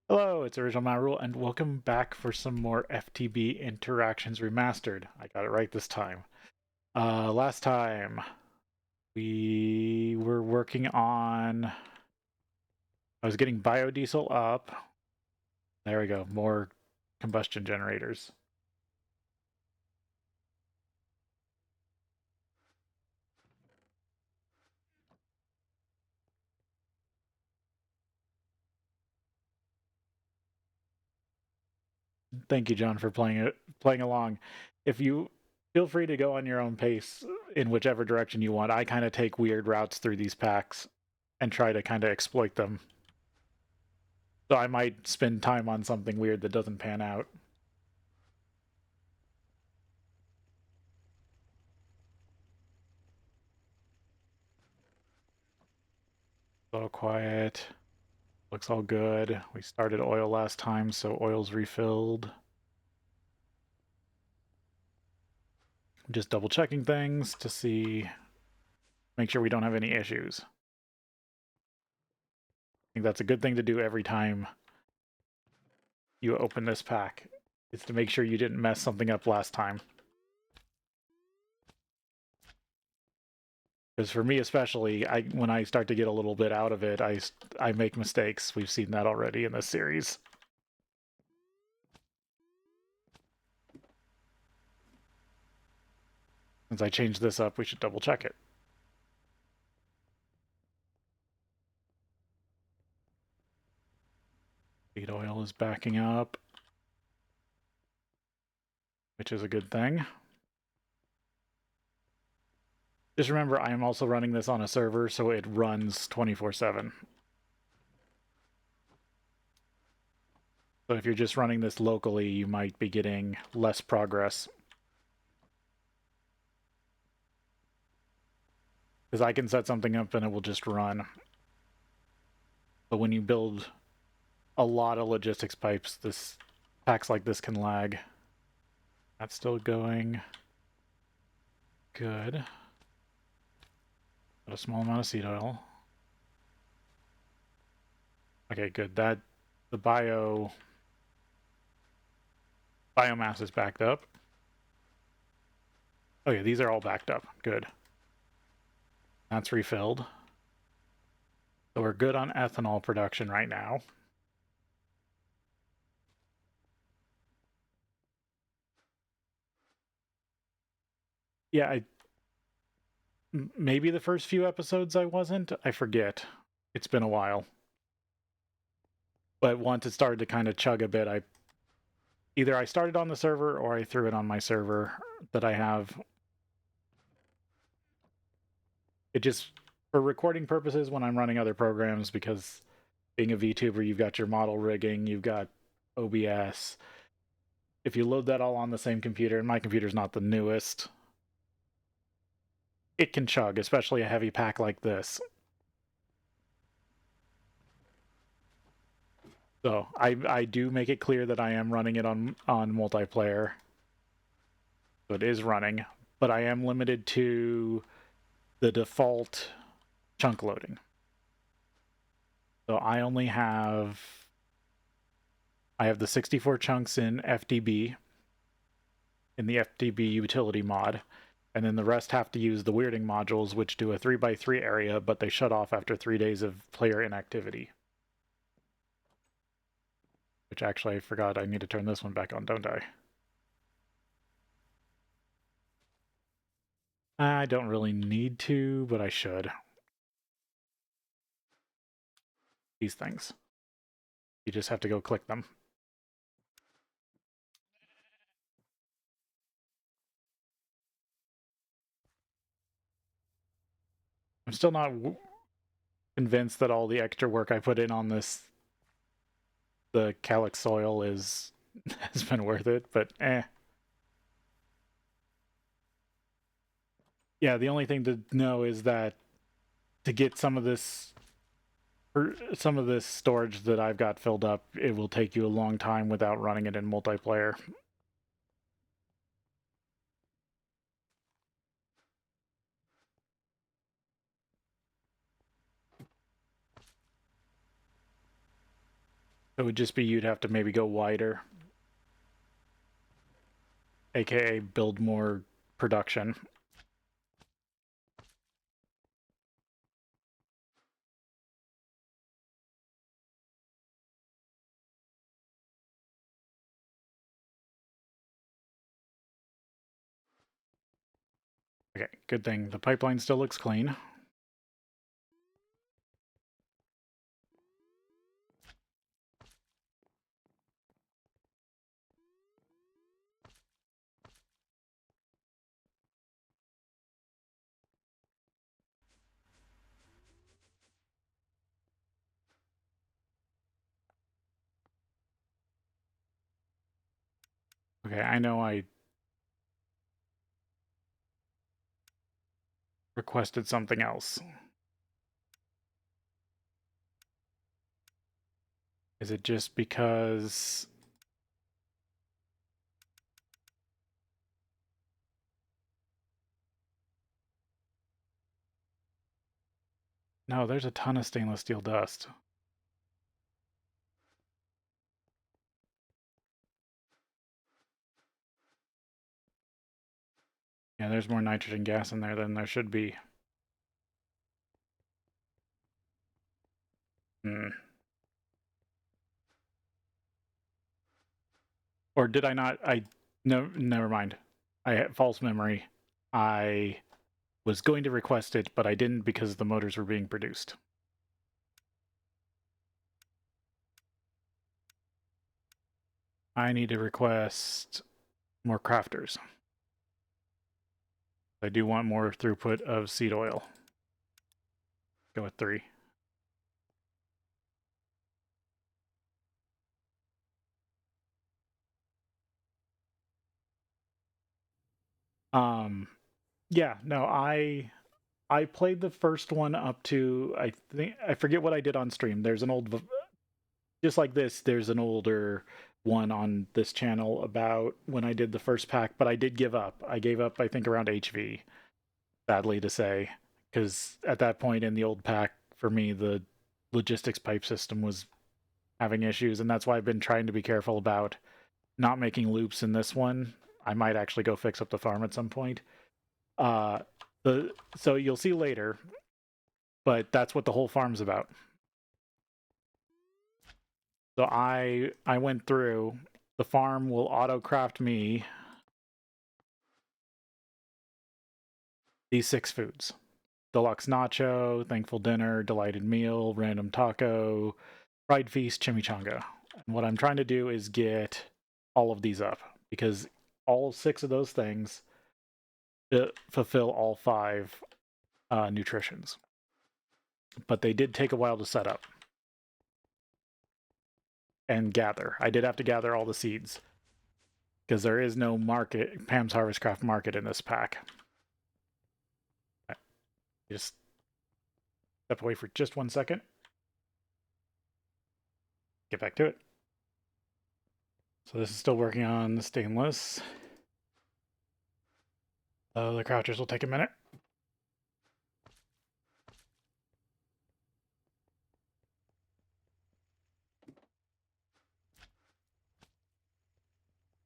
Hello, it's Original MaRul, and welcome back for some more FTB Interactions Remastered. I got it right this time. Last time, we were working on... I was getting biodiesel up. There we go, more combustion generators. Thank you, John, for playing along. If you feel free to go on your own pace in whichever direction you want. I kind of take weird routes through these packs and try to kind of exploit them. So I might spend time on something weird that doesn't pan out. So quiet. Looks all good. We started oil last time, so oil's refilled. Just double checking things to see, make sure we don't have any issues. I think that's a good thing to do every time you open this pack, is to make sure you didn't mess something up last time. Because for me especially, when I start to get a little bit out of it, I make mistakes. We've seen that already in this series. Since I changed this up, we should double check it. Feed oil is backing up, which is a good thing. Just remember, I am also running this on a server, so it runs 24/7. So if you're just running this locally, you might be getting less progress. Because I can set something up and it will just run. But when you build a lot of logistics pipes, packs like this can lag. That's still going good. Got a small amount of seed oil. Okay, good. The biomass is backed up. Oh yeah, these are all backed up. Good. That's refilled. So we're good on ethanol production right now. Yeah, maybe the first few episodes I wasn't. I forget. It's been a while. But once it started to kind of chug a bit, either I started on the server or I threw it on my server that I have. It just, for recording purposes when I'm running other programs, because being a VTuber, you've got your model rigging, you've got OBS. If you load that all on the same computer, and my computer's not the newest, it can chug, especially a heavy pack like this. So I do make it clear that I am running it on multiplayer. So it is running, but I am limited to the default chunk loading. So I have the 64 chunks in FTB, in the FTB utility mod, and then the rest have to use the weirding modules, which do a 3x3 area, but they shut off after 3 days of player inactivity. Which actually I forgot I need to turn this one back on, don't I? I don't really need to, but I should. These things. You just have to go click them. I'm still not convinced that all the extra work I put in on the calyx soil has been worth it, but eh. Yeah, the only thing to know is that to get some of this storage that I've got filled up, it will take you a long time without running it in multiplayer. It would just be you'd have to maybe go wider, aka build more production. Okay, good thing the pipeline still looks clean. Okay, I know I requested something else. Is it just because... No, there's a ton of stainless steel dust. Yeah, there's more nitrogen gas in there than there should be. Hmm. Or did I not? No, never mind. I had false memory. I was going to request it, but I didn't because the motors were being produced. I need to request more crafters. I do want more throughput of seed oil. Go with 3. Yeah, no, I played the first one up to, I think, I forget what I did on stream. There's an old, just like this, there's an older one on this channel about when I did the first pack, but I did give up. I gave up, I think, around HV, sadly to say, because at that point in the old pack, for me, the logistics pipe system was having issues, and that's why I've been trying to be careful about not making loops in this one. I might actually go fix up the farm at some point. Uh, so you'll see later, but that's what the whole farm's about. So I went through. The farm will auto craft me these 6 foods: deluxe nacho, thankful dinner, delighted meal, random taco, fried feast, chimichanga. And what I'm trying to do is get all of these up because all 6 of those things fulfill all 5 nutritions. But they did take a while to set up and gather. I did have to gather all the seeds because there is no market, Pam's Harvest Craft market in this pack. Just step away for just 1 second. Get back to it. So this is still working on the stainless. The crouchers will take a minute.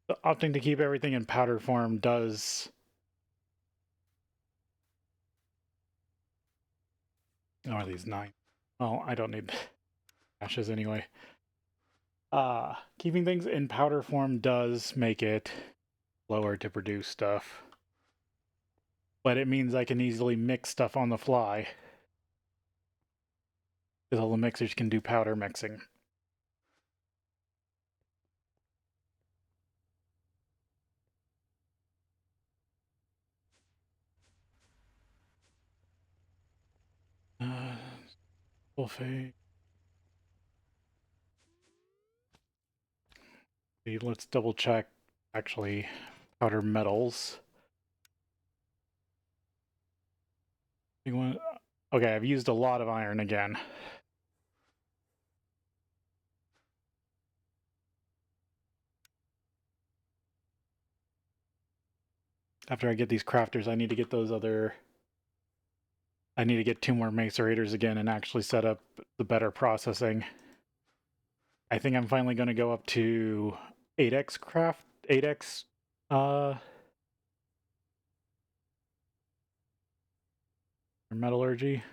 So opting to keep everything in powder form does... Oh, are these 9? Oh, I don't need ashes anyway. Keeping things in powder form does make it slower to produce stuff. But it means I can easily mix stuff on the fly. Because all the mixers can do powder mixing. Sulfate. Let's double check actually powder metals. Okay, I've used a lot of iron again. After I get these crafters, I need to get those other... I need to get 2 more macerators again and actually set up the better processing. I think I'm finally going to go up to 8x metallurgy.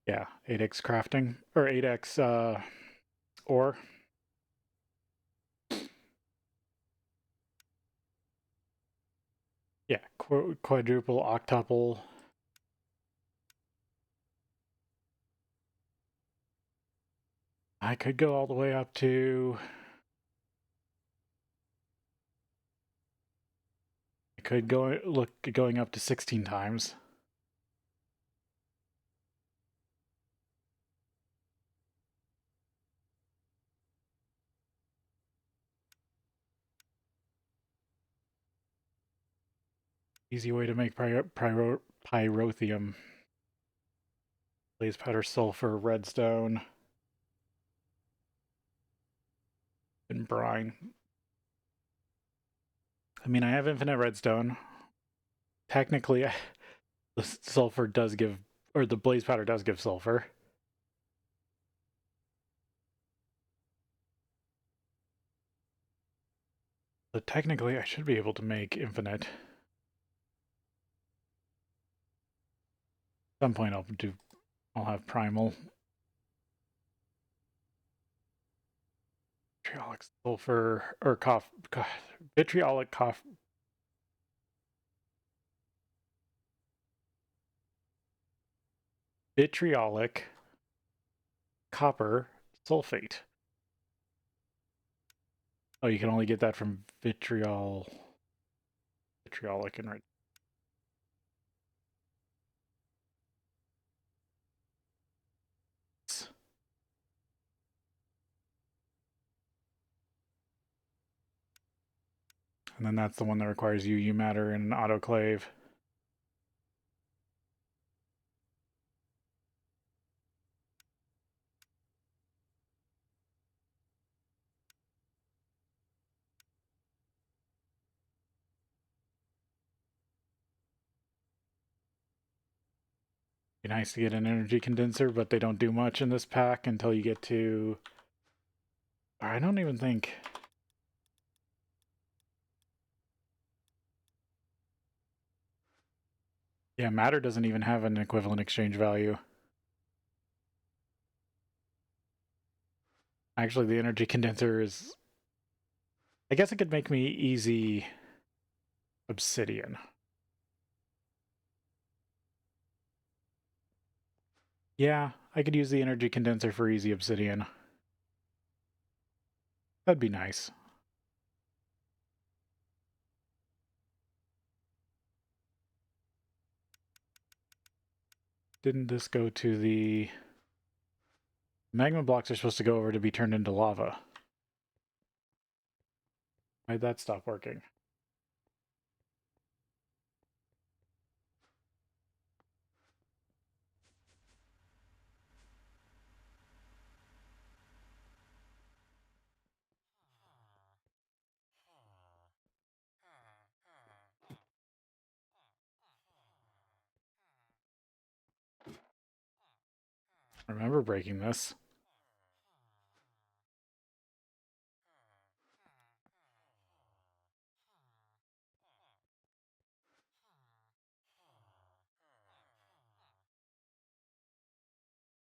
Yeah, 8x crafting, or 8x ore. Yeah, quadruple, octuple. I could go all the way up to... I could look going up to 16 times. Easy way to make pyrotheum. Blaze powder, sulfur, redstone, and brine. I mean, I have infinite redstone. Technically, the sulfur does give, or the blaze powder does give sulfur. So technically, I should be able to make infinite. At some point, I'll have primal. Vitriolic sulfur, or vitriolic vitriolic copper sulfate. Oh, you can only get that from vitriolic enriched. And then that's the one that requires UU matter and an autoclave. Be nice to get an energy condenser, but they don't do much in this pack until you get to... I don't even think... Yeah, matter doesn't even have an equivalent exchange value. Actually, the energy condenser is... I guess it could make me easy obsidian. Yeah, I could use the energy condenser for easy obsidian. That'd be nice. Didn't this go to the... Magma blocks are supposed to go over to be turned into lava. Why'd that stop working? I remember breaking this.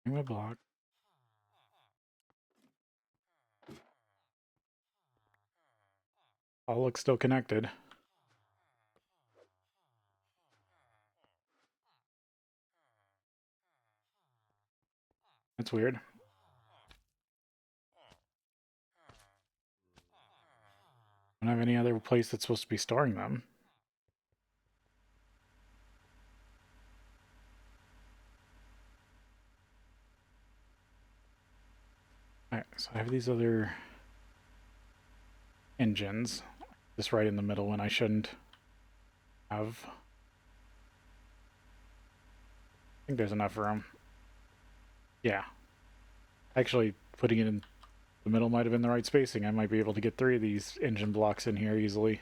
Magma block. All looks still connected. That's weird. I don't have any other place that's supposed to be storing them. Alright, so I have these other engines. Just right in the middle when I shouldn't have. I think there's enough room. Yeah. Actually, putting it in the middle might have been the right spacing. I might be able to get 3 of these engine blocks in here easily.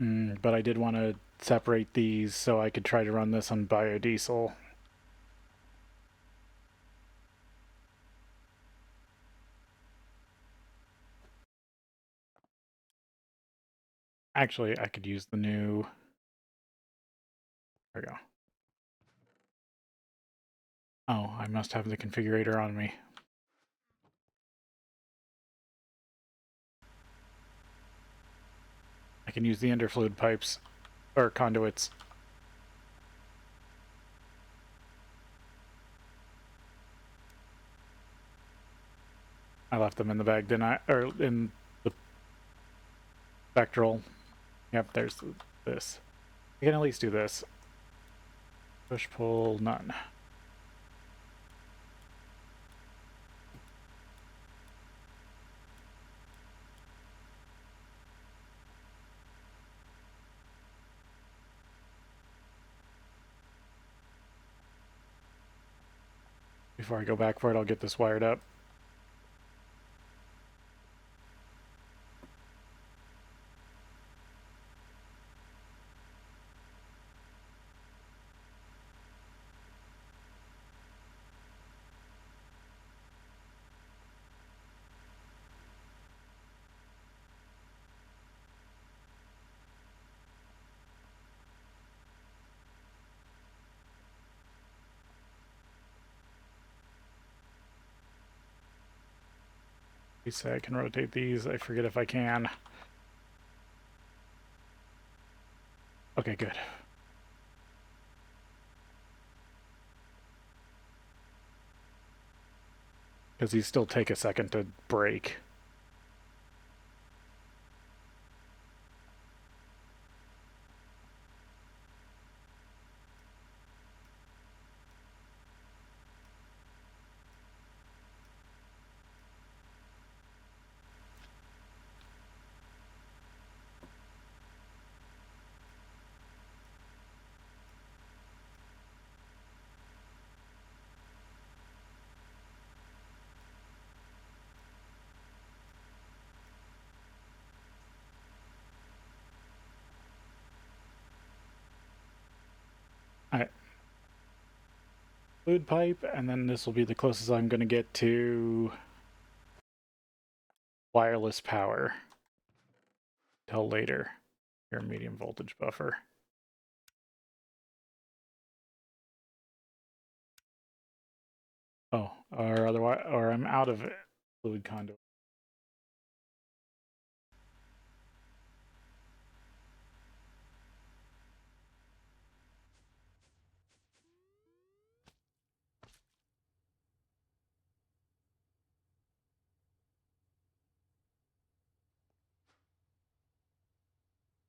But I did want to separate these so I could try to run this on biodiesel. Actually, I could use the new... There we go. Oh, I must have the configurator on me. I can use the interfluid pipes, or conduits. I left them in the bag, didn't I? Or in the spectral. Yep, there's this. I can at least do this. Push, pull, none. Before I go back for it, I'll get this wired up. You say I can rotate these. I forget if I can. Okay, good. Because these still take a second to break. Alright. Fluid pipe, and then this will be the closest I'm going to get to wireless power. Till later. Here, medium voltage buffer. Oh, or otherwise, or I'm out of it. Fluid conduit.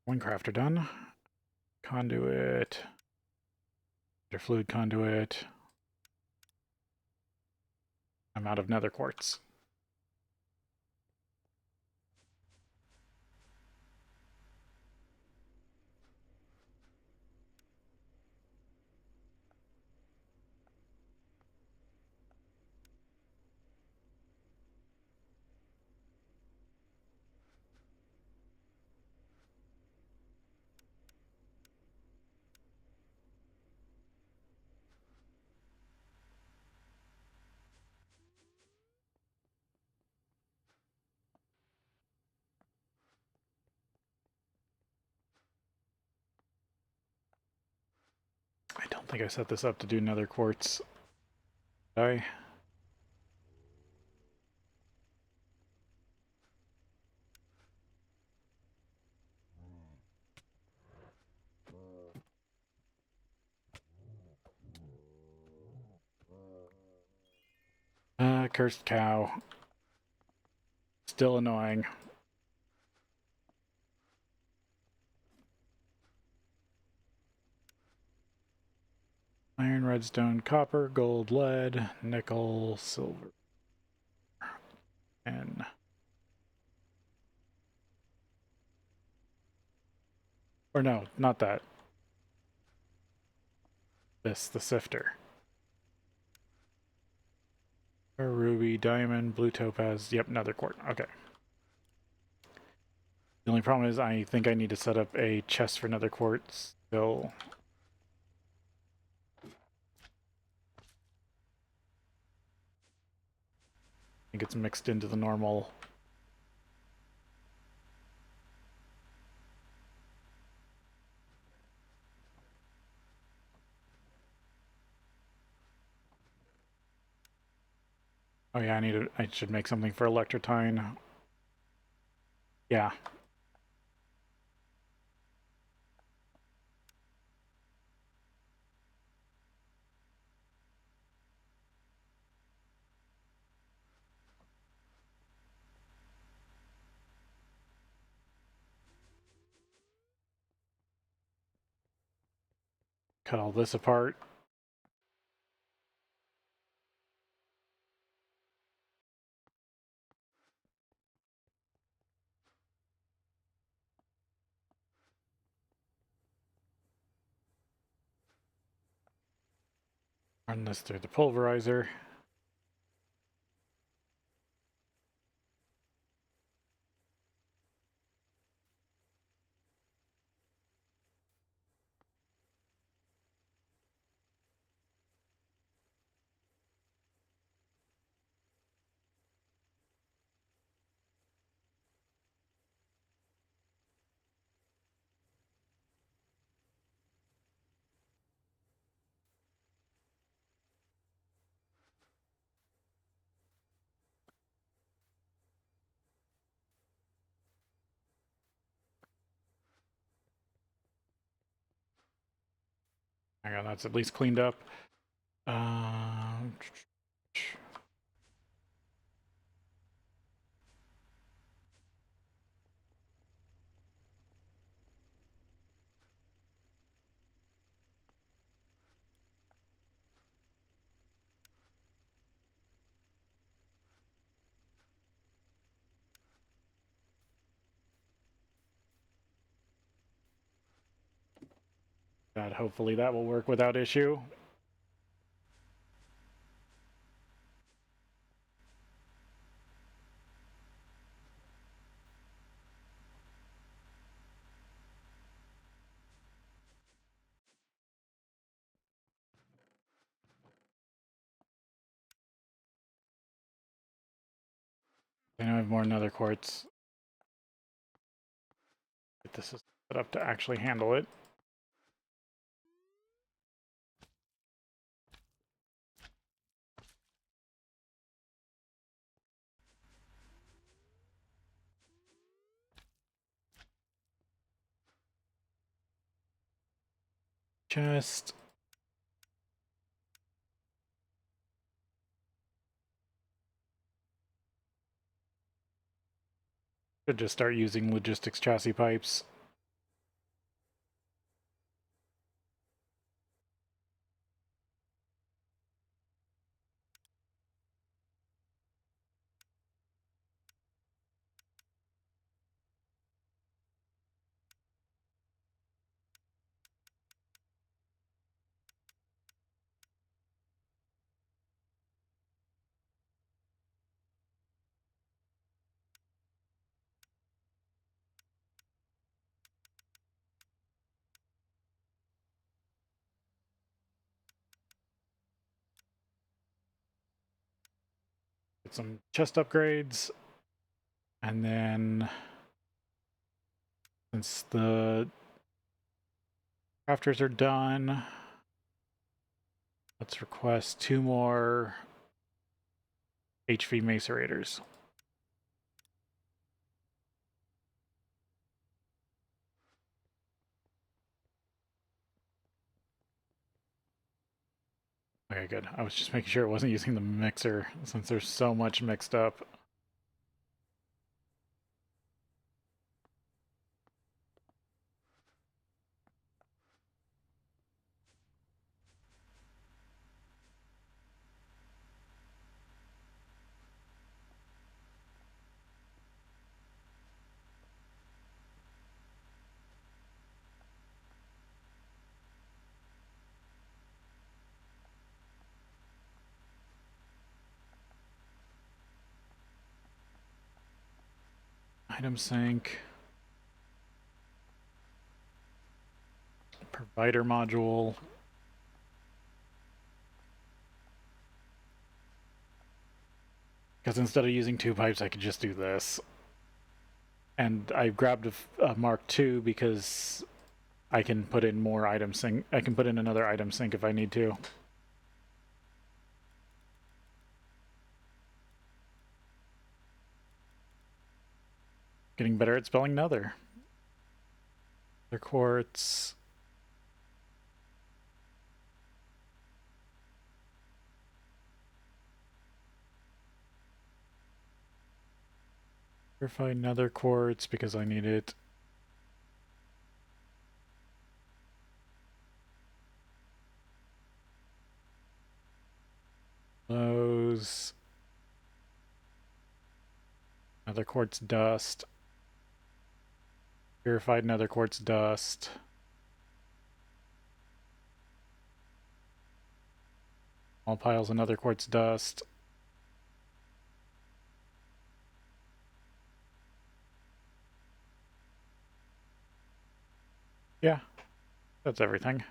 One crafter done. Conduit. Fluid conduit. I'm out of nether quartz. I don't think I set this up to do nether quartz. Did I? Cursed cow. Still annoying. Iron, redstone, copper, gold, lead, nickel, silver. And or no, not that. This, the sifter. Ruby, diamond, blue topaz. Yep, nether quartz. Okay. The only problem is I think I need to set up a chest for nether quartz still. I think it's mixed into the normal. Oh yeah, I should make something for electrotine. Yeah. Cut all this apart. Run this through the pulverizer. Hang on, that's at least cleaned up. God, hopefully that will work without issue. I know I have more nether quartz. Get this set up to actually handle it. Chest. Should just start using logistics chassis pipes. Get some chest upgrades. And then, since the crafters are done, let's request 2 more HV macerators. Okay, good. I was just making sure it wasn't using the mixer since there's so much mixed up. Item sync. provider module. Because instead of using two pipes, I could just do this. And I grabbed a Mark II because I can put in more item sync. I can put in another item sync if I need to. Getting better at spelling nether. Nether quartz. Purify nether quartz because I need it. Those. Nether quartz dust. Purified nether quartz dust. All piles of nether quartz dust. Yeah, that's everything.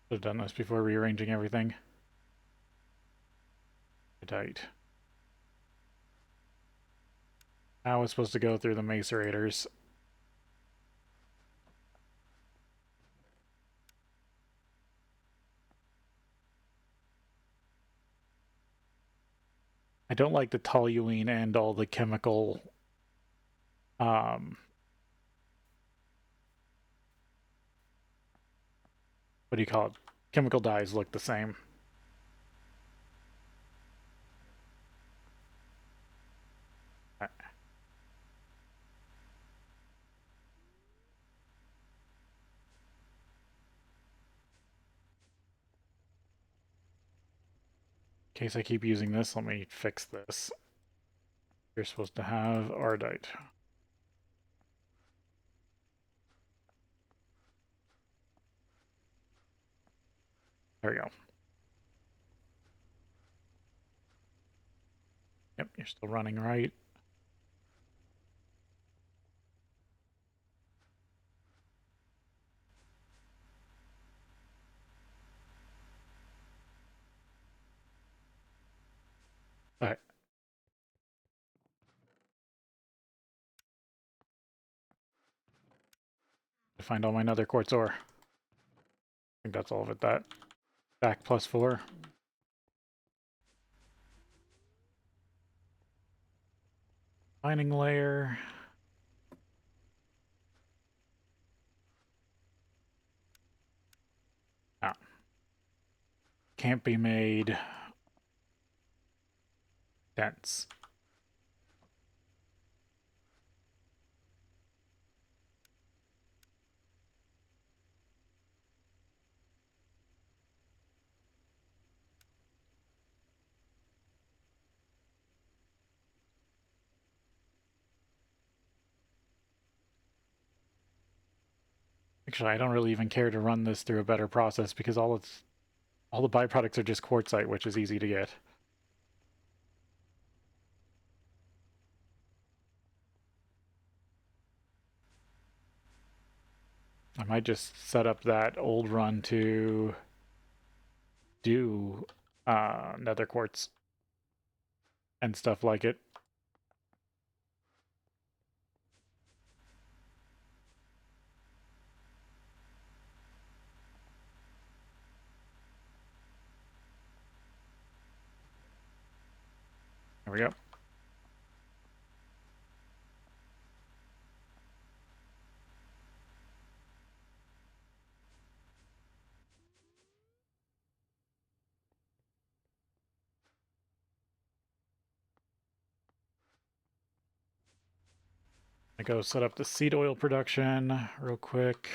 Should have done this before rearranging everything. Tight. Now it's supposed to go through the macerators. I don't like the toluene and all the chemical what do you call it? Chemical dyes look the same. In case I keep using this, let me fix this. You're supposed to have ardite. There we go. Yep, you're still running right. Alright. To find all my nether quartz ore. I think that's all of it. That back +4. Mining layer. Ah. Can't be made dense. Actually, I don't really even care to run this through a better process because all the byproducts are just quartzite, which is easy to get. I might just set up that old run to do nether quartz and stuff like it. There we go. I go set up the seed oil production real quick.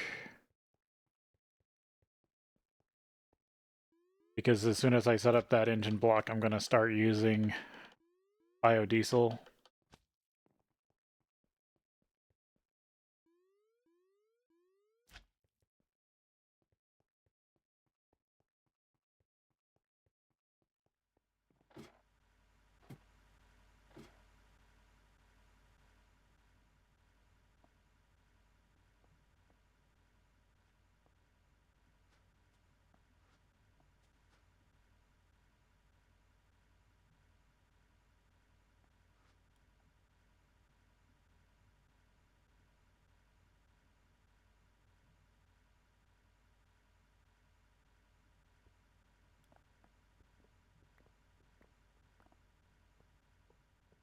because as soon as I set up that engine block, I'm going to start using biodiesel.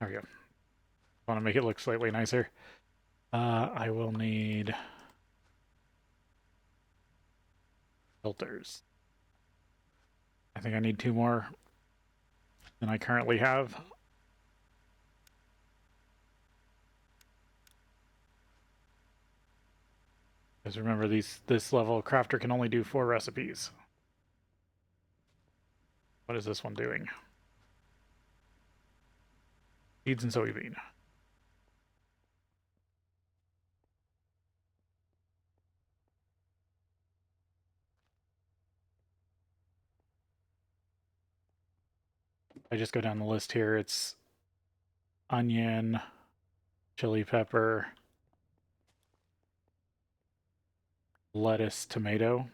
There we go. Want to make it look slightly nicer. I will need filters. I think I need 2 more than I currently have. Because remember, this level crafter can only do 4 recipes. What is this one doing? Seeds and soybean. I just go down the list here. It's onion, chili pepper, lettuce, tomato.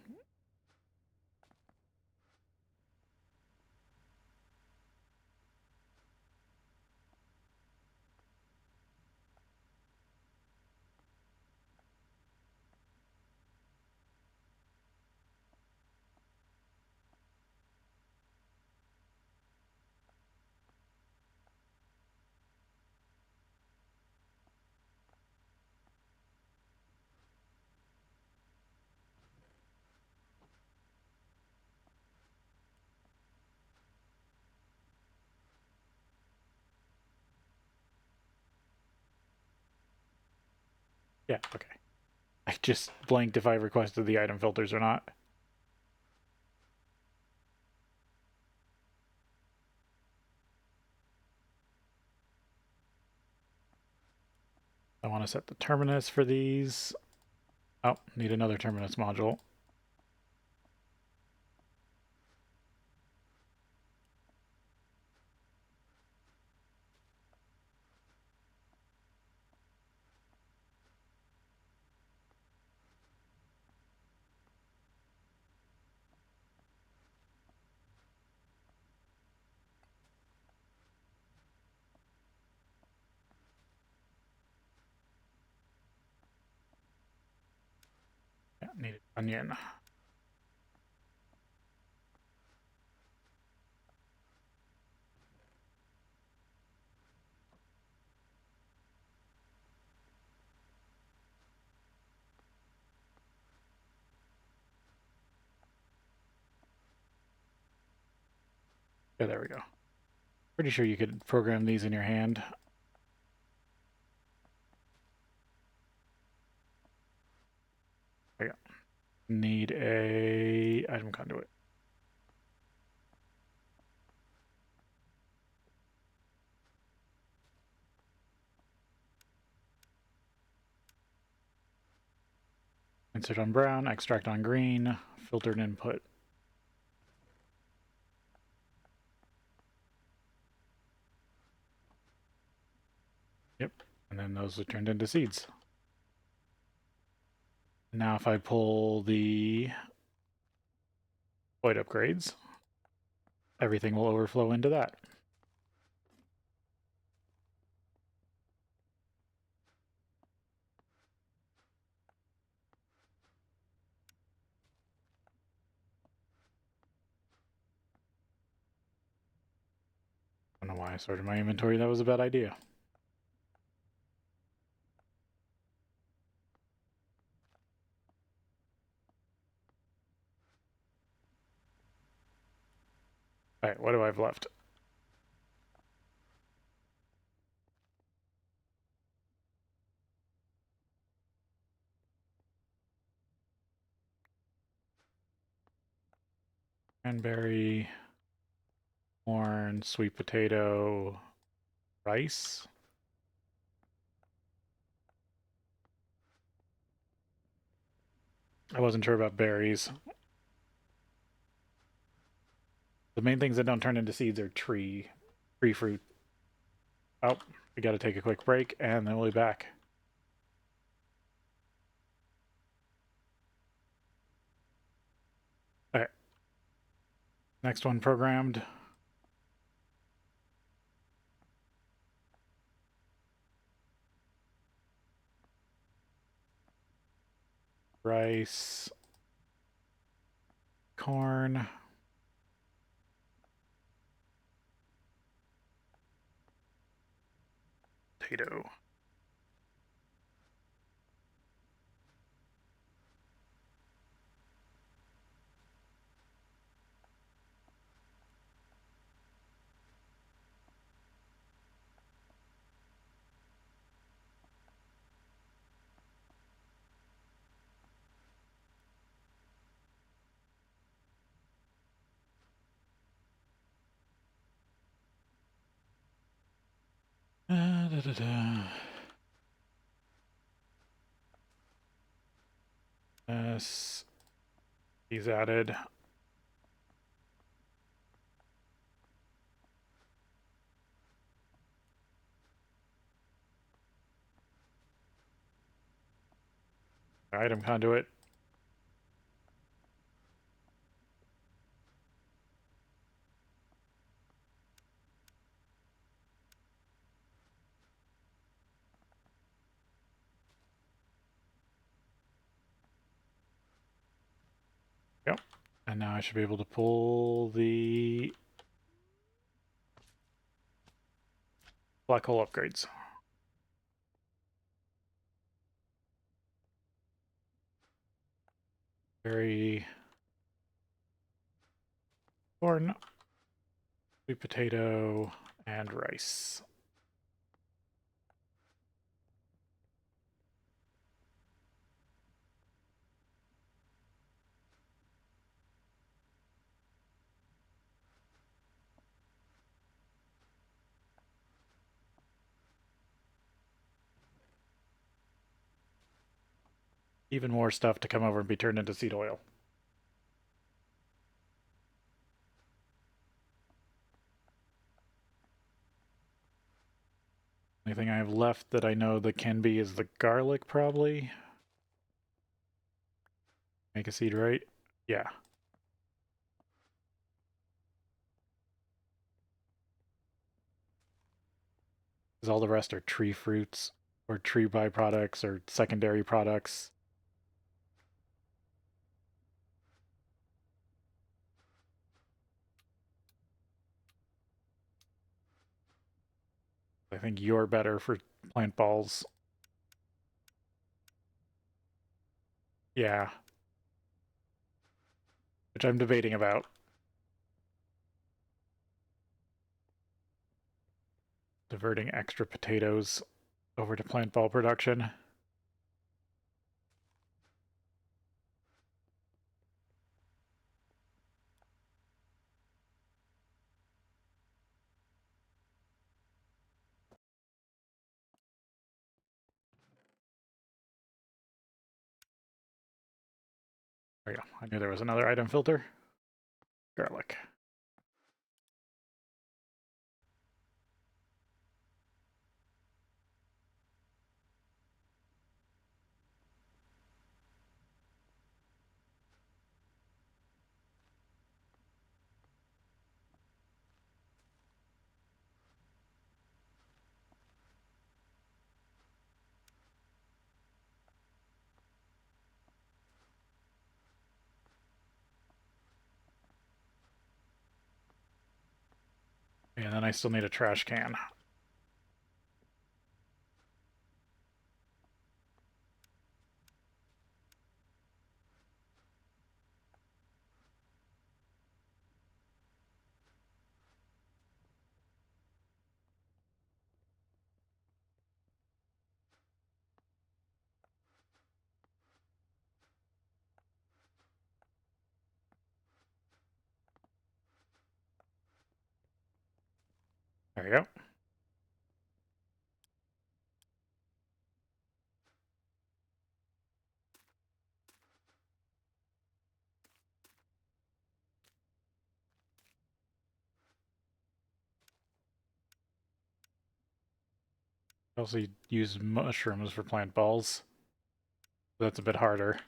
Yeah, okay. I just blanked if I requested the item filters or not. I want to set the terminus for these. Oh, need another terminus module. Yeah, need onion. Yeah, there we go. Pretty sure you could program these in your hand. There you go. Need a item conduit. Insert on brown, extract on green, filtered input. Yep, and then those are turned into seeds. Now if I pull the void upgrades, everything will overflow into that. I don't know why I sorted my inventory. That was a bad idea. Alright, what do I have left? cranberry, corn, sweet potato, rice. I wasn't sure about berries. The main things that don't turn into seeds are tree fruit. Oh, we gotta take a quick break and then we'll be back. Alright. Next one programmed. Rice, corn, potato. Da, da, da. Yes. He's added. Item conduit. Yep. And now I should be able to pull the black hole upgrades. Berry, corn, sweet potato, and rice. Even more stuff to come over and be turned into seed oil. Only thing I have left that I know that can be is the garlic, probably. Make a seed, right? Yeah. Because all the rest are tree fruits, or tree byproducts, or secondary products. I think you're better for plant balls. Yeah. Which I'm debating about. Diverting extra potatoes over to plant ball production. There we go. I knew there was another item filter. Garlic. And then I still need a trash can. There you go. Also use mushrooms for plant balls. That's a bit harder.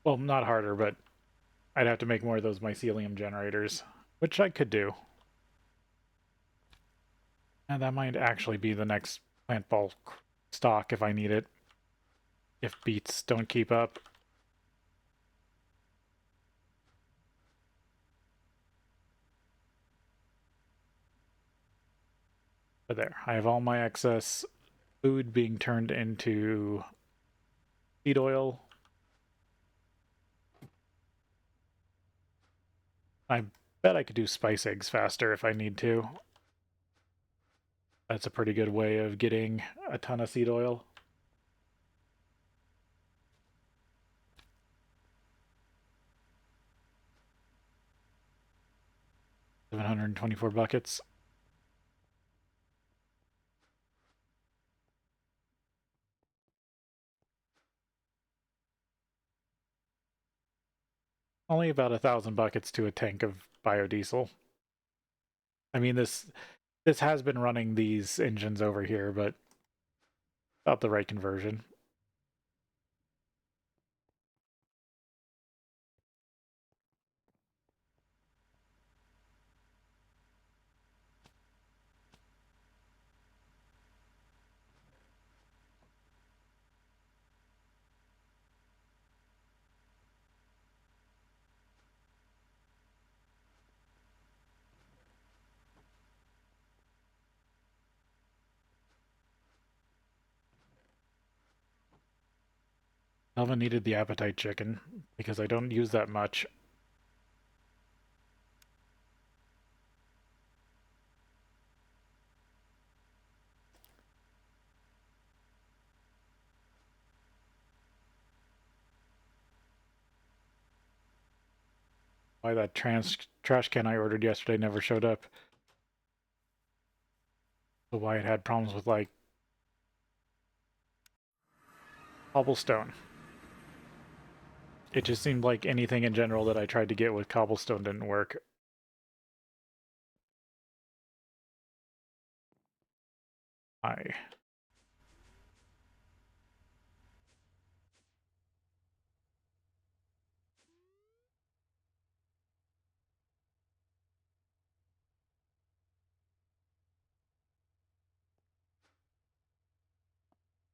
Well, not harder, but I'd have to make more of those mycelium generators, which I could do. And that might actually be the next plant ball stock if I need it. If beets don't keep up. But there, I have all my excess food being turned into seed oil. I bet I could do spice eggs faster if I need to. That's a pretty good way of getting a ton of seed oil. 724 buckets. Only about 1,000 buckets to a tank of biodiesel. I mean, this has been running these engines over here, but about the right conversion. Alvin needed the appetite chicken because I don't use that much. Why that trash can I ordered yesterday never showed up. So why it had problems with, like, cobblestone. It just seemed like anything in general that I tried to get with cobblestone didn't work. I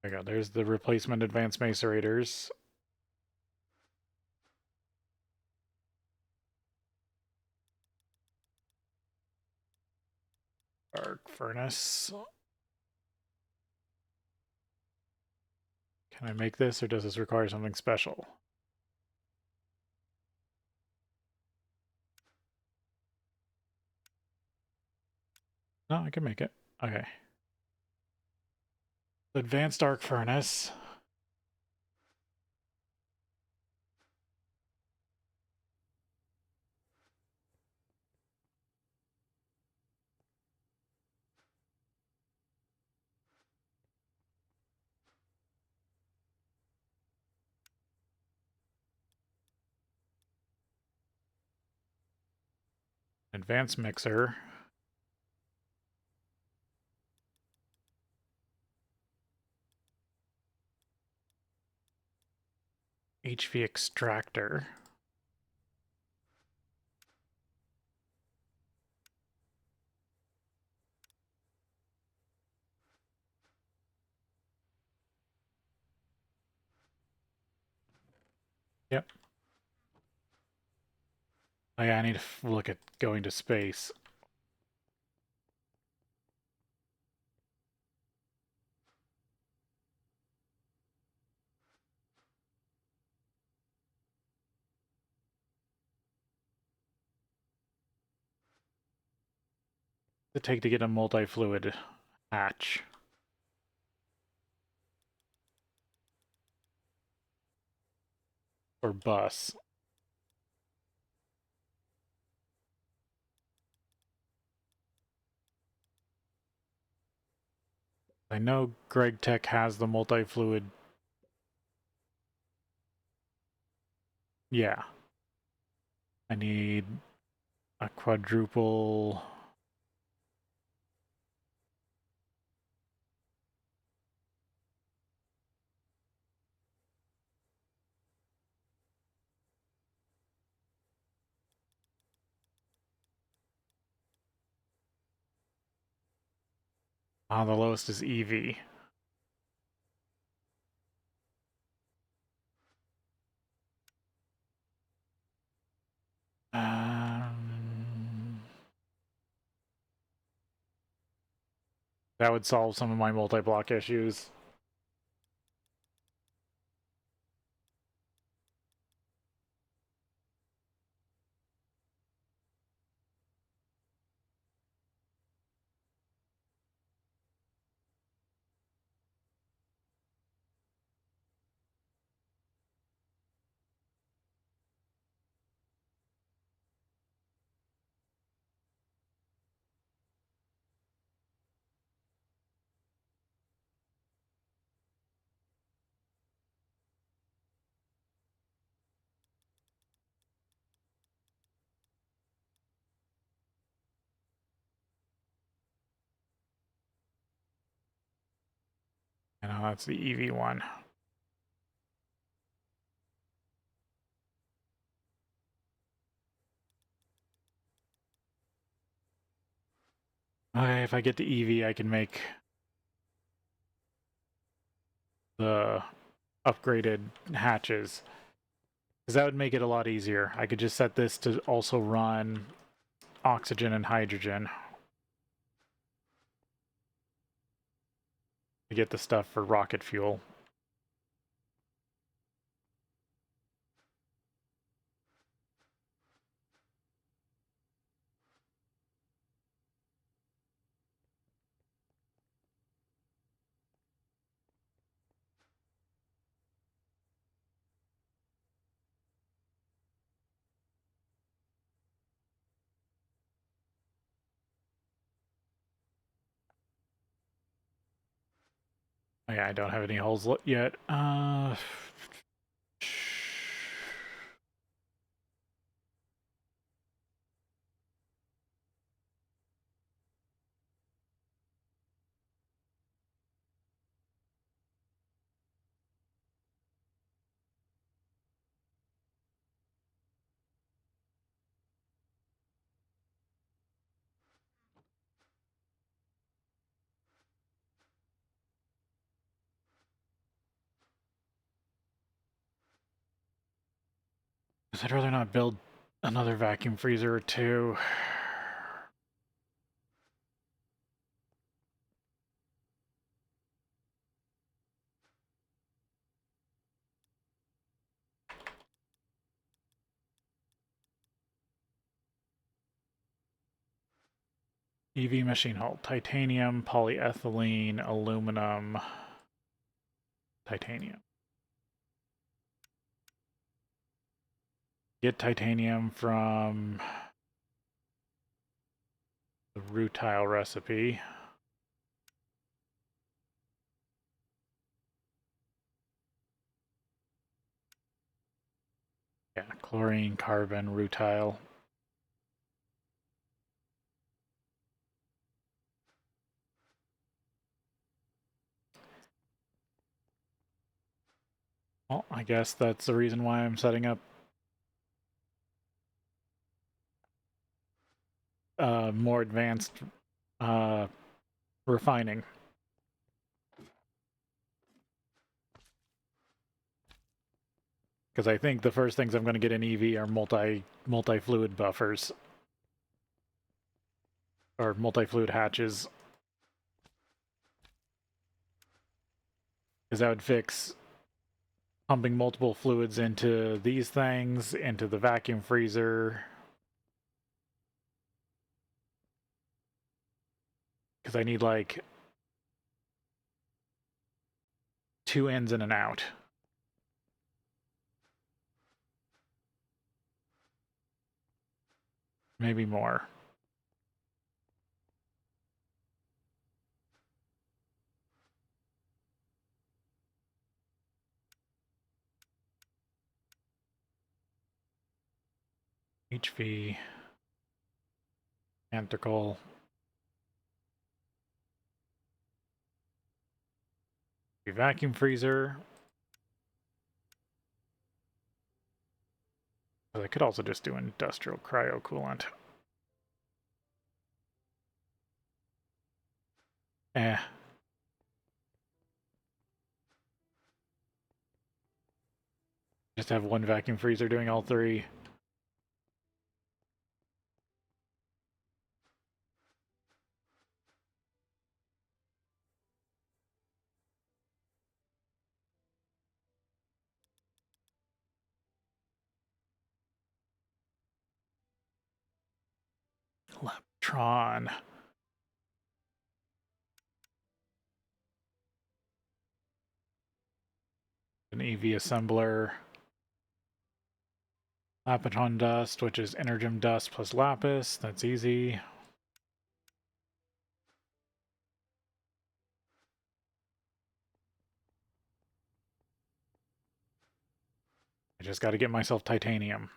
There you go. There's the replacement advanced macerators. Arc furnace. Can I make this, or does this require something special? No, I can make it. Okay. Advanced arc furnace. Advanced mixer. HV extractor. Yep. Oh yeah, I need to look at going to space. it take to get a multi-fluid hatch? Or bus? I know Greg Tech has the multi-fluid. Yeah. I need a quadruple. Ah, the lowest is EV. That would solve some of my multi-block issues. I know that's the EV one. Okay, if I get to EV, I can make the upgraded hatches. Because that would make it a lot easier. I could just set this to also run oxygen and hydrogen to get the stuff for rocket fuel. Oh yeah, I don't have any holes yet. I'd rather not build another vacuum freezer or two. EV machine hull. Titanium, polyethylene, aluminum, titanium. Get titanium from the rutile recipe. Yeah, chlorine, carbon, rutile. Well, I guess that's the reason why I'm setting up more advanced refining. Because I think the first things I'm going to get in EV are multi-fluid buffers. Or multi-fluid hatches. Because that would fix pumping multiple fluids into these things, into the vacuum freezer. because I need like 2 ins and an out. Maybe more. HV. Antical. Vacuum freezer. But I could also just do industrial cryocoolant. Eh. Just have one vacuum freezer doing all three. Leptron. An EV assembler. Lapitron dust, which is energem dust plus lapis. That's easy. I just got to get myself titanium.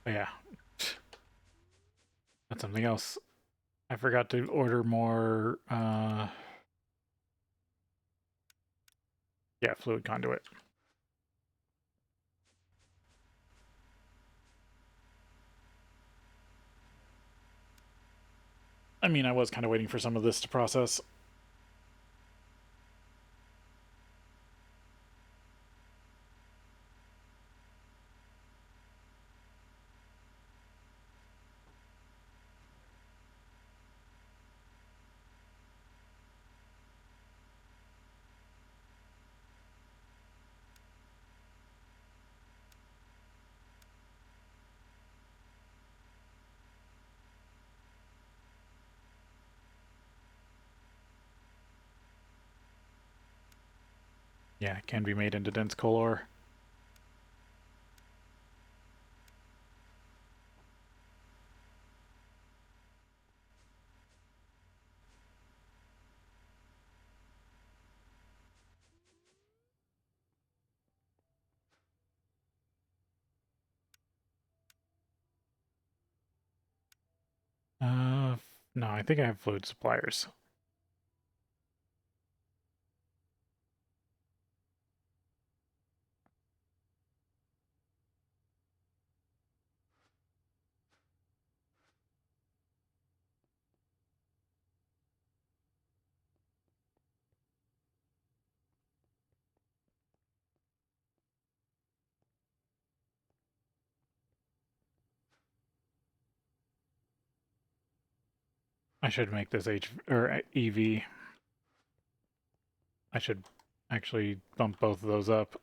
But yeah. That's something else. I forgot to order more, yeah, fluid conduit. I mean, I was kind of waiting for some of this to process. Yeah, it can be made into dense coal ore. No, I think I have fluid suppliers. I should make this EV. I should actually bump both of those up.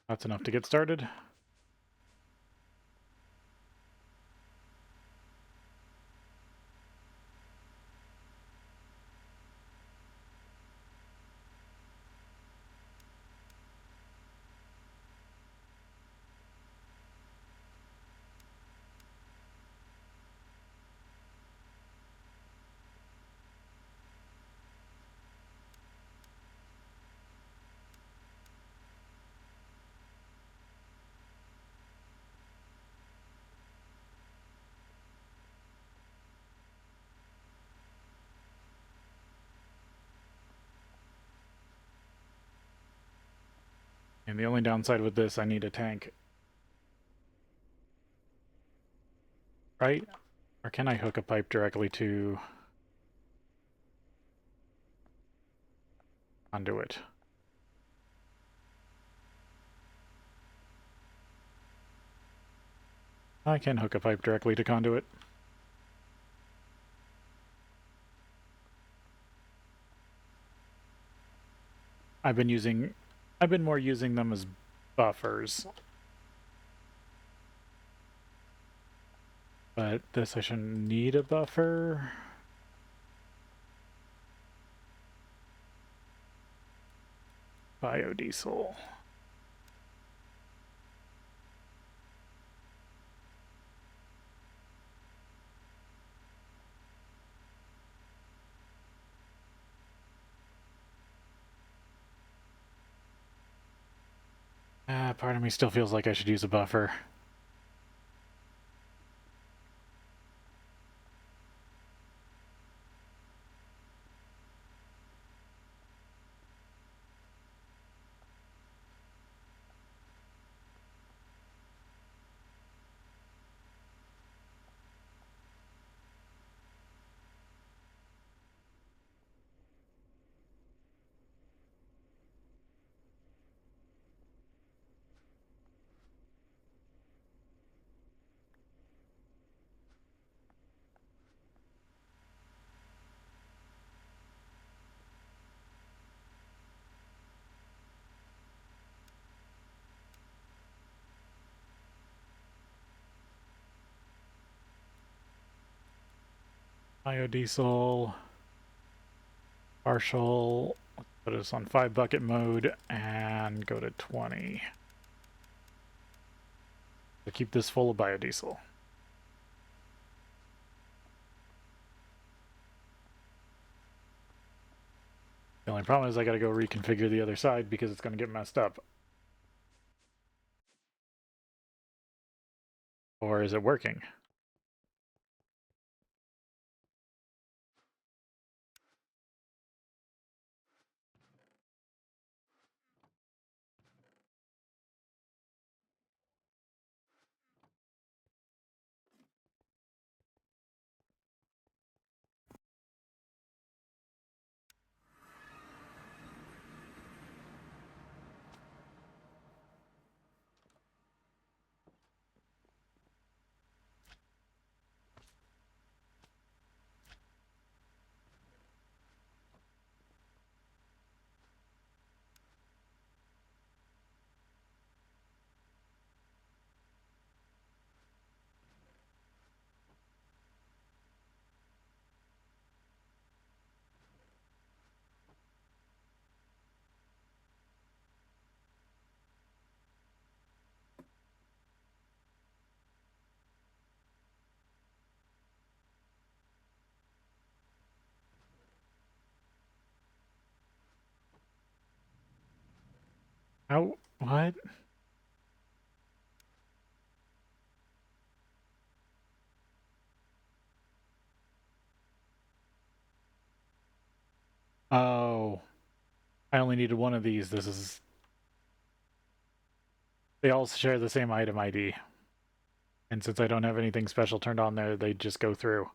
That's enough to get started. And the only downside with this, I need a tank. Right? Or can I hook a pipe directly to conduit? I can hook a pipe directly to conduit. I've been more using them as buffers. But this I shouldn't need a buffer. Biodiesel. Part of me still feels like I should use a buffer. Biodiesel. Partial. Let's put us on 5 bucket mode and go to 20. To keep this full of biodiesel. The only problem is I gotta go reconfigure the other side because it's gonna get messed up. Or is it working? Oh, what? Oh, I only needed one of these. This is... They all share the same item ID. And since I don't have anything special turned on there, they just go through.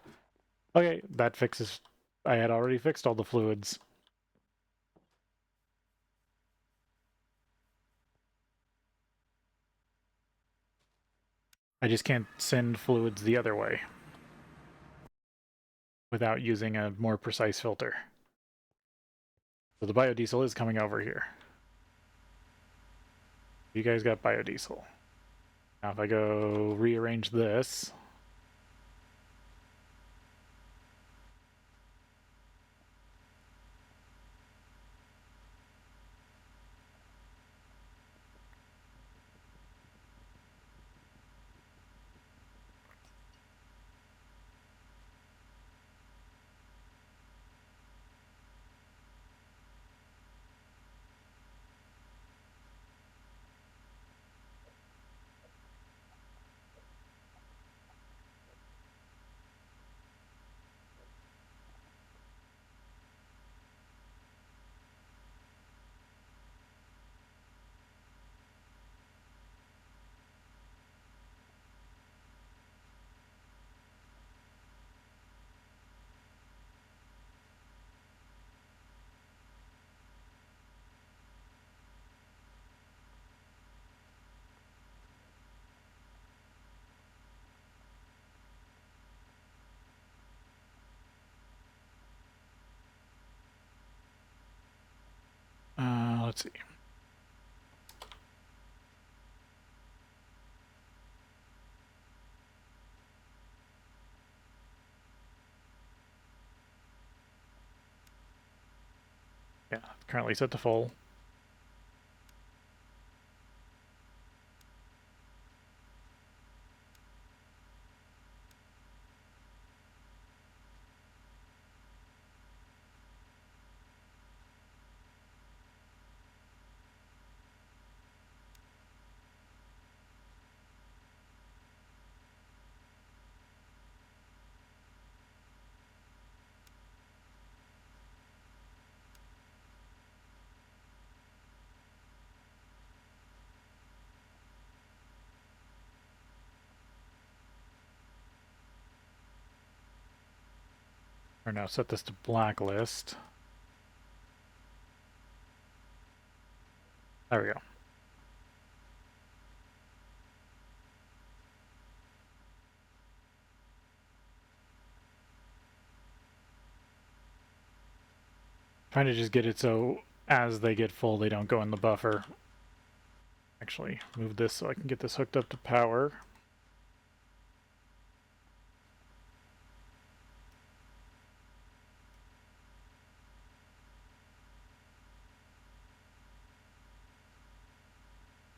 Okay, that fixes... I had already fixed all the fluids. I just can't send fluids the other way without using a more precise filter. So the biodiesel is coming over here. You guys got biodiesel. Now if I go rearrange this... let's see. Yeah, currently set to full. Or now set this to blacklist. There we go. Trying to just get it so as they get full, they don't go in the buffer. Actually, move this so I can get this hooked up to power.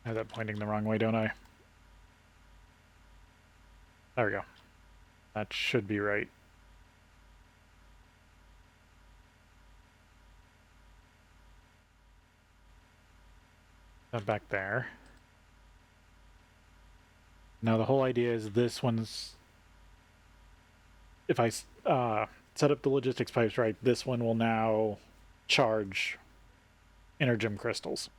I have that pointing the wrong way, don't I? There we go. That should be right. That back there. Now the whole idea is this one's... If I set up the logistics pipes right, this one will now charge Energem crystals.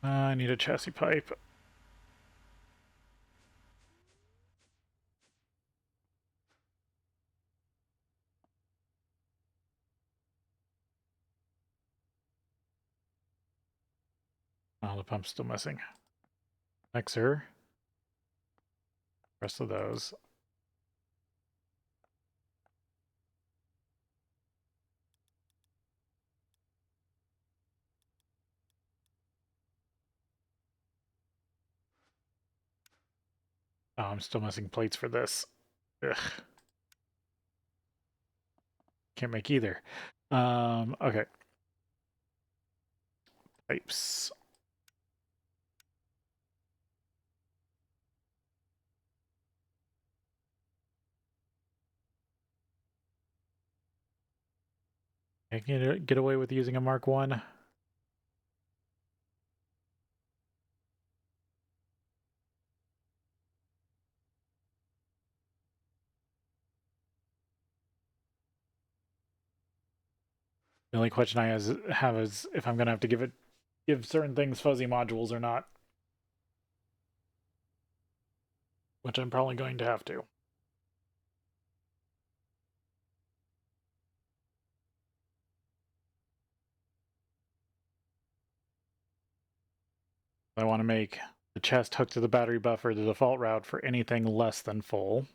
I need a chassis pipe. Oh, the pump's still missing. Mixer. Rest of those. Oh, I'm still missing plates for this. Ugh. Can't make either. Okay. Pipes. I can get away with using a Mark 1. The only question I have is if I'm gonna have to give certain things fuzzy modules or not. Which I'm probably going to have to. I want to make the chest hooked to the battery buffer the default route for anything less than full.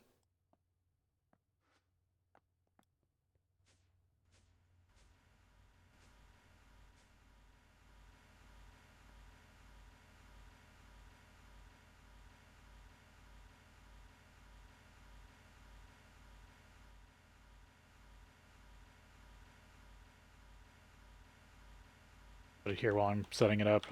Put it here while I'm setting it up.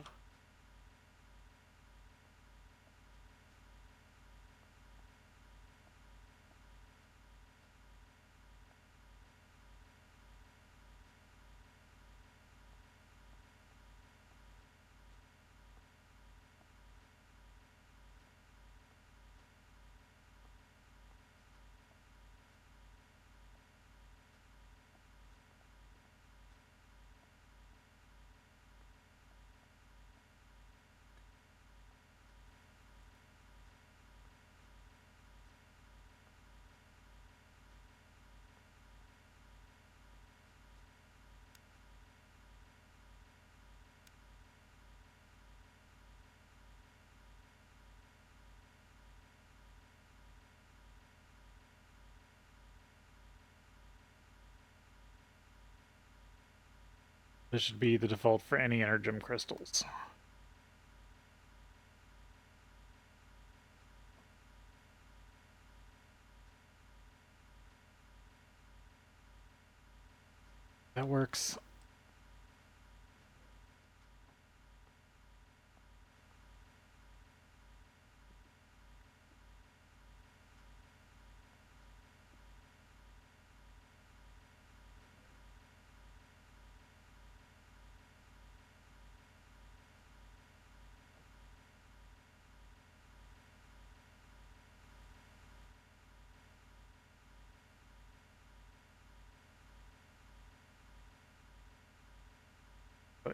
This should be the default for any energem crystals. That works.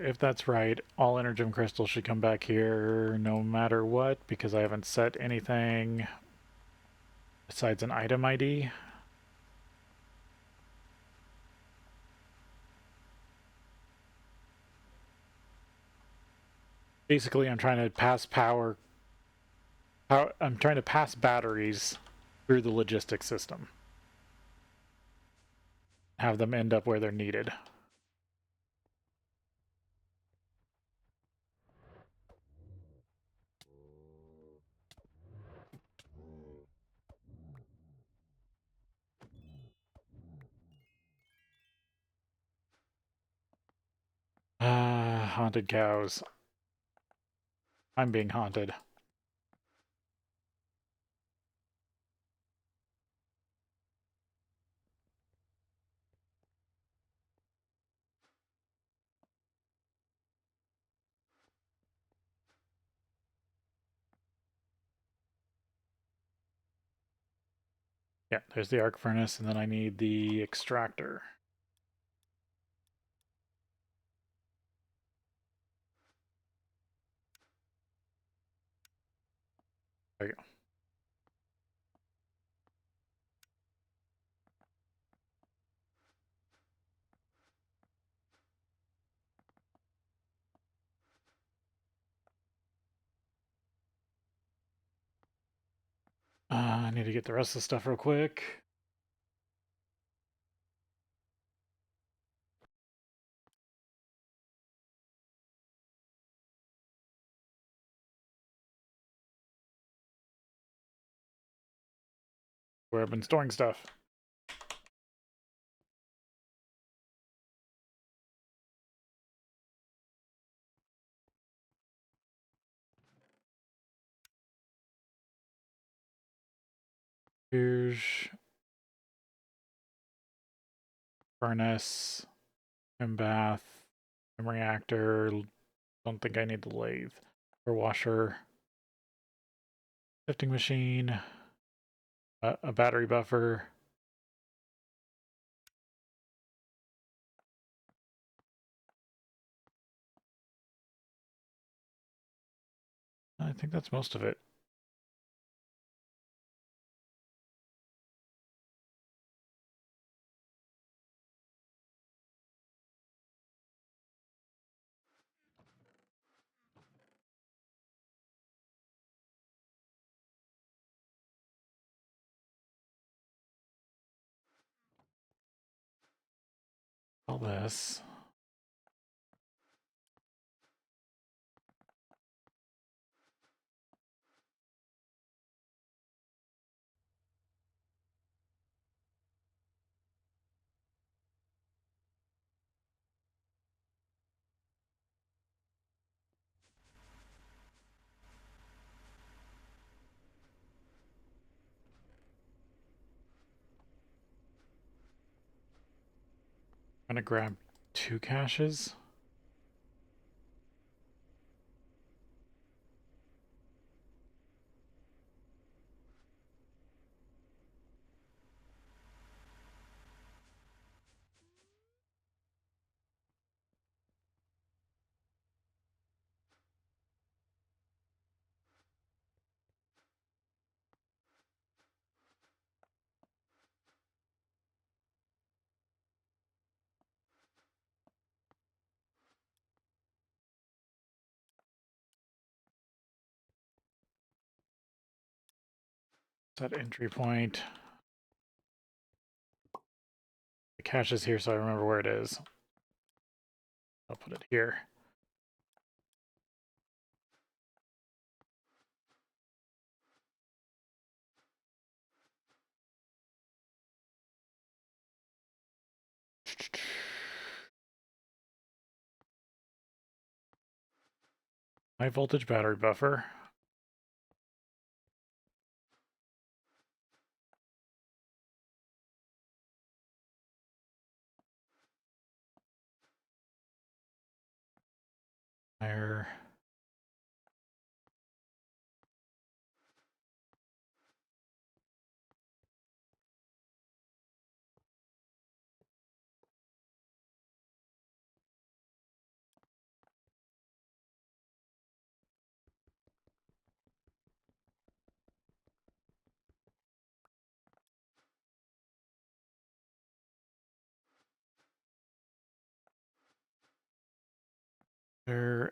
If that's right, all energem crystals should come back here no matter what, because I haven't set anything besides an item ID. Basically, I'm trying to pass I'm trying to pass batteries through the logistics system. Have them end up where they're needed. Haunted cows. I'm being haunted. Yeah, there's the arc furnace, and then I need the extractor. There you go. I need to get the rest of the stuff real quick. Where I've been storing stuff. Here's furnace, and bath, and reactor. Don't think I need the lathe or washer. Sifting machine, a battery buffer. I think that's most of it. All this. I'm gonna grab 2 caches. Set entry point. The cache is here, so I remember where it is. I'll put it here. High voltage battery buffer. Higher.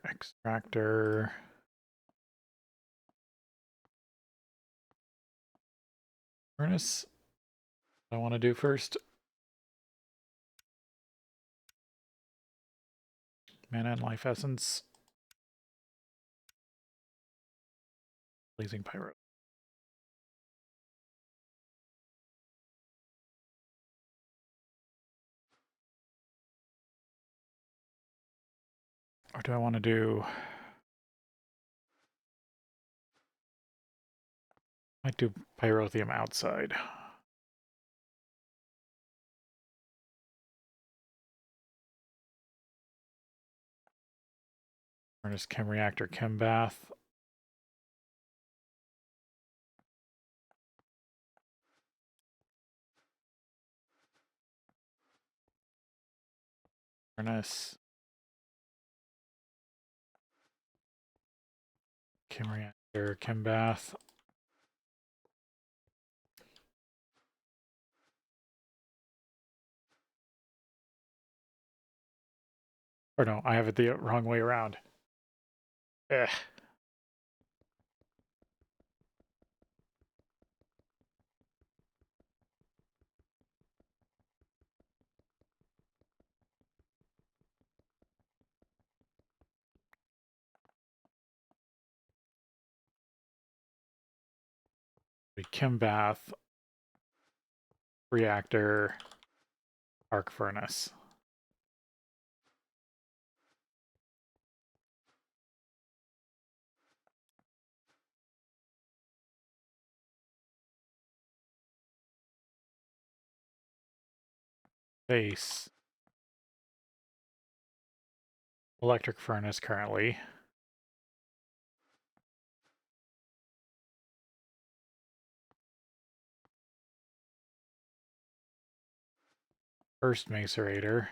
Extractor. Furnace. What I want to do first. Mana and life essence. Blazing pyro. Or do I want to do... I might do pyrotheum outside. Furnace, chem reactor, chem bath. Furnace. Chem reactor, chem bath. Or no, I have it the wrong way around. Ugh. Chem bath, reactor, arc furnace. Base. Electric furnace currently. First macerator.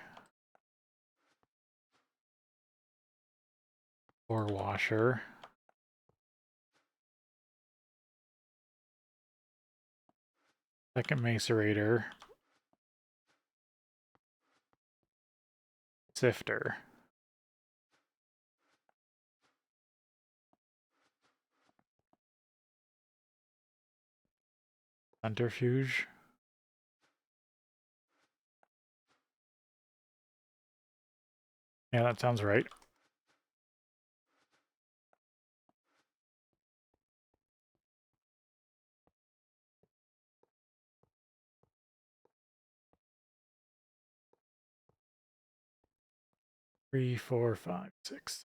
Ore washer. Second macerator. Sifter. Centrifuge. Yeah, that sounds right. Three, four, five, six.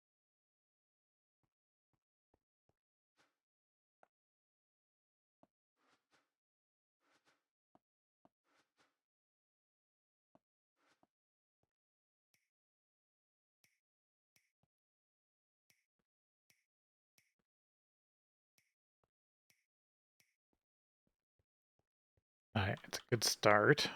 All right, it's a good start.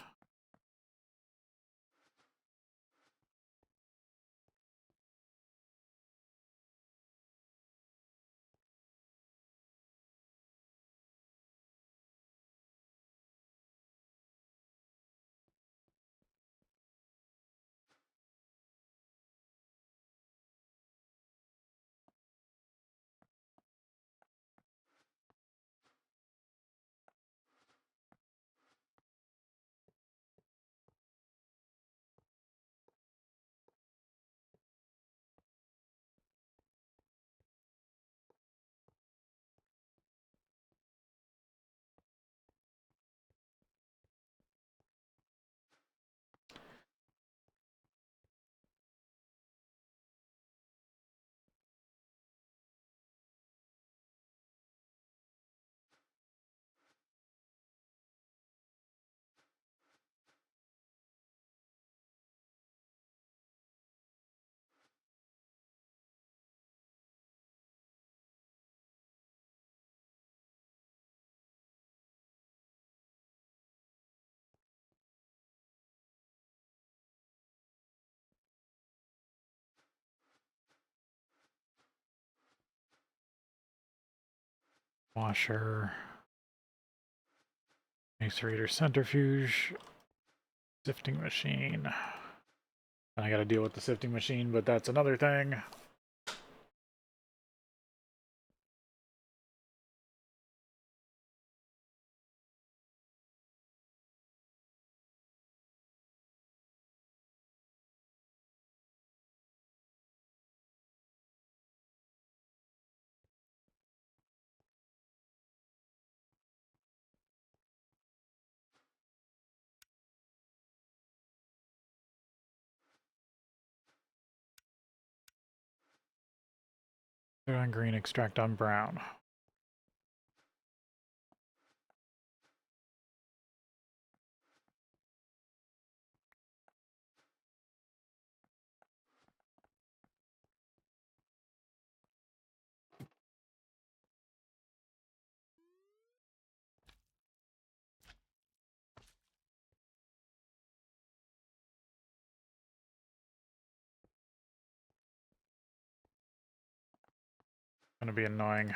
washer, macerator, centrifuge, sifting machine. And I gotta deal with the sifting machine, but that's another thing. Put on green, extract on brown. Gonna be annoying.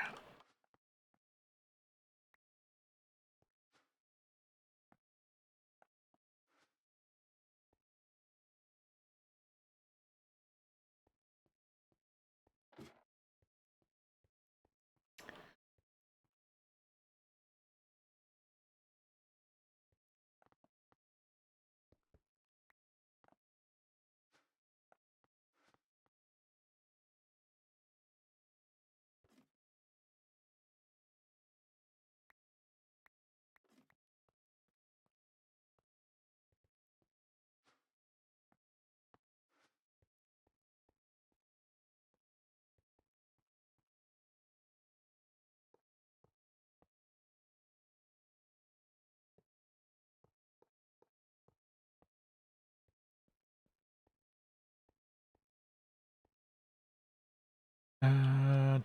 Uh,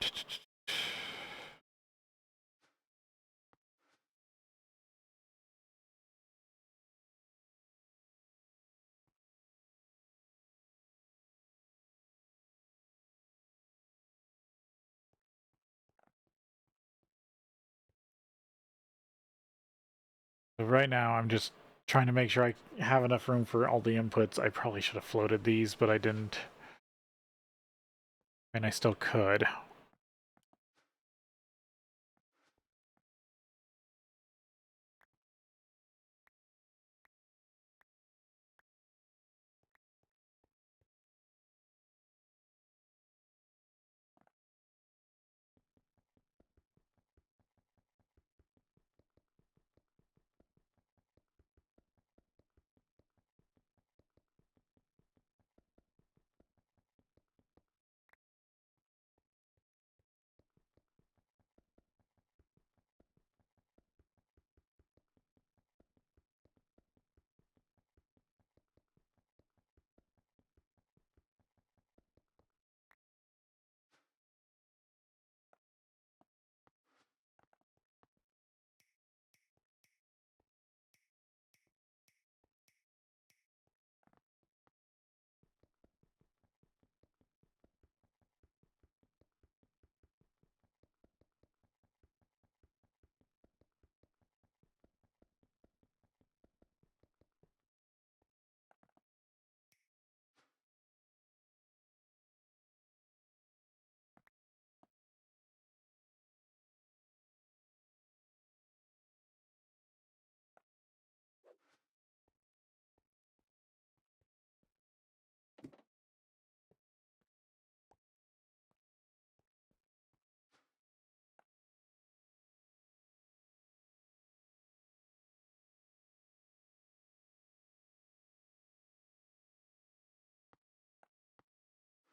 So right now I'm just trying to make sure I have enough room for all the inputs. I probably should have floated these, but I didn't. And I still could.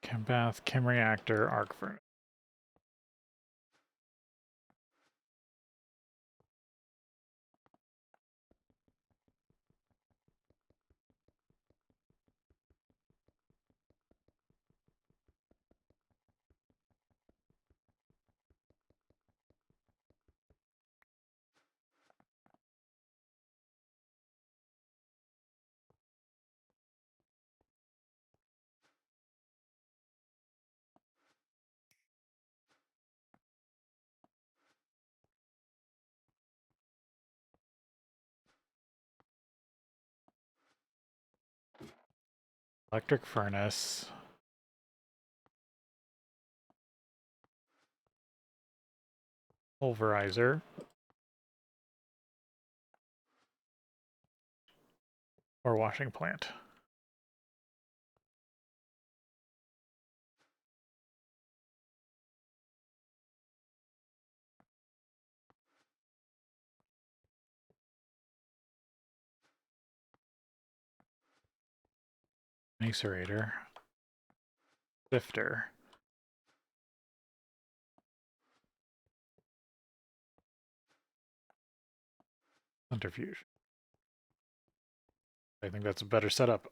Chem bath, chem reactor, arc furnace. Electric furnace. Pulverizer. Or washing plant. Macerator. Sifter. Centrifuge. I think that's a better setup.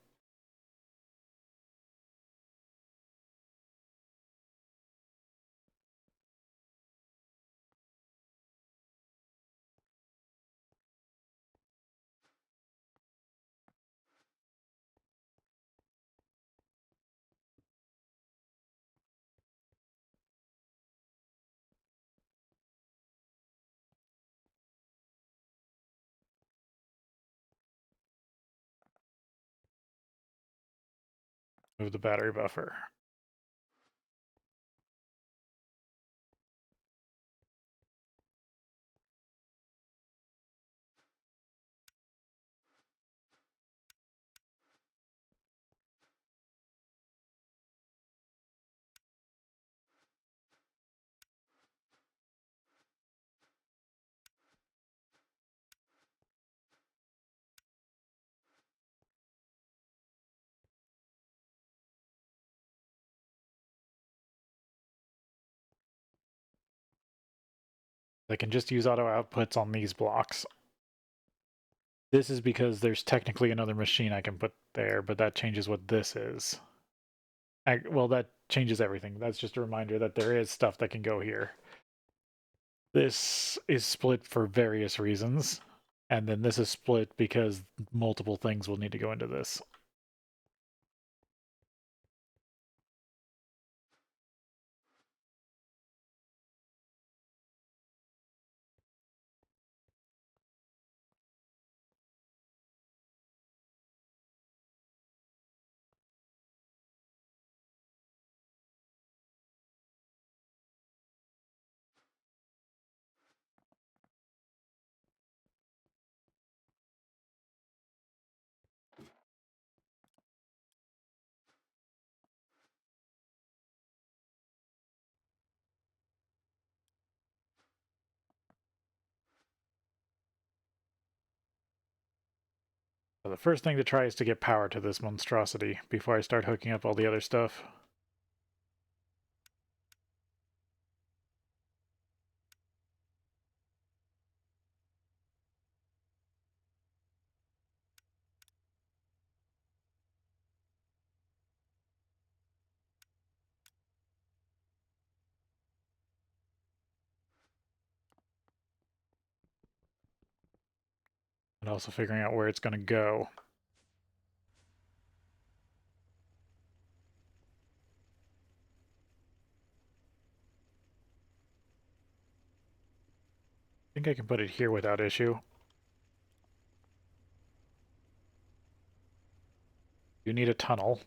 Move the battery buffer. I can just use auto outputs on these blocks. This is because there's technically another machine I can put there, but that changes what this is. Well, that changes everything. That's just a reminder that there is stuff that can go here. This is split for various reasons, and then this is split because multiple things will need to go into this. So the first thing to try is to get power to this monstrosity before I start hooking up all the other stuff. And also figuring out where it's going to go. I think I can put it here without issue. You need a tunnel.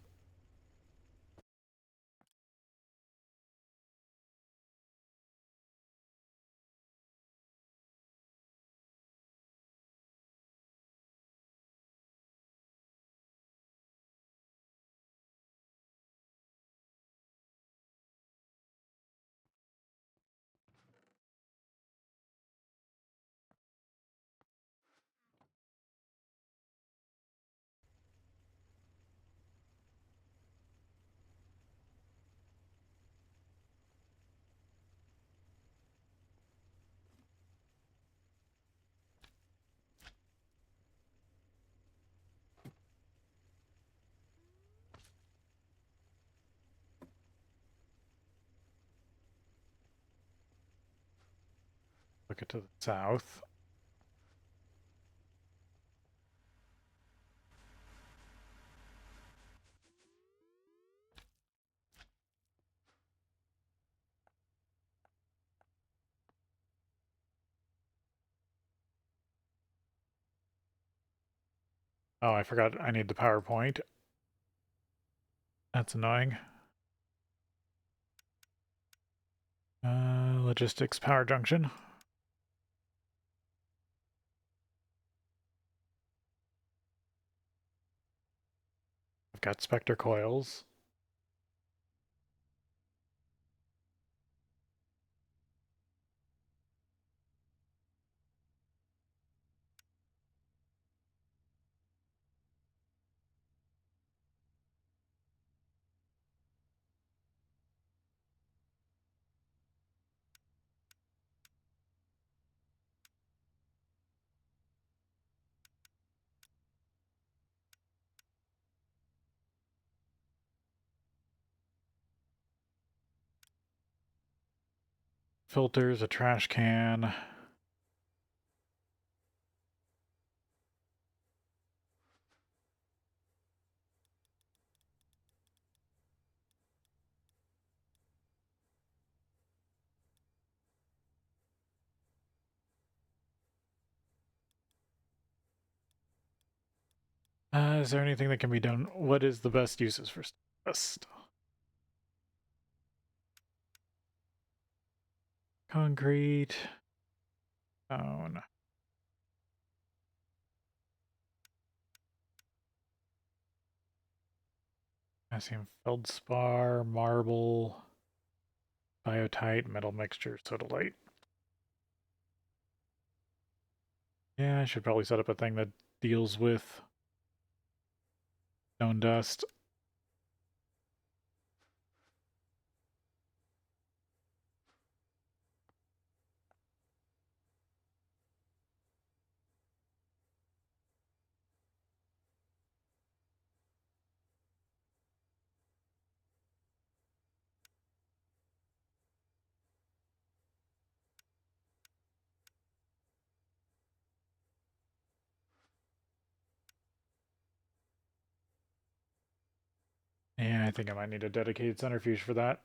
Look it to the south. Oh, I forgot I need the PowerPoint. That's annoying. Logistics power junction. I've got Spectre coils. Filters, a trash can. Is there anything that can be done? What is the best uses for dust? Concrete. Stone. Potassium feldspar, marble, biotite, metal mixture, sodalite. Yeah, I should probably set up a thing that deals with stone dust. Yeah, I think I might need a dedicated centrifuge for that.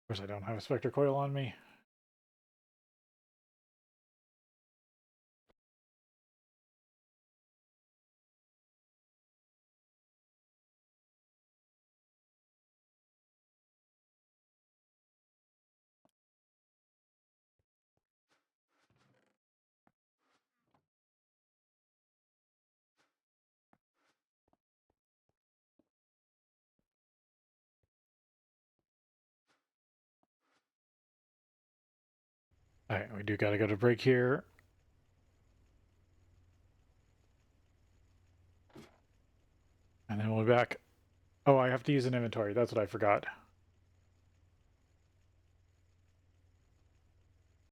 Of course, I don't have a Spectre coil on me. Alright, we do gotta go to break here. And then we'll be back. Oh, I have to use an inventory. That's what I forgot.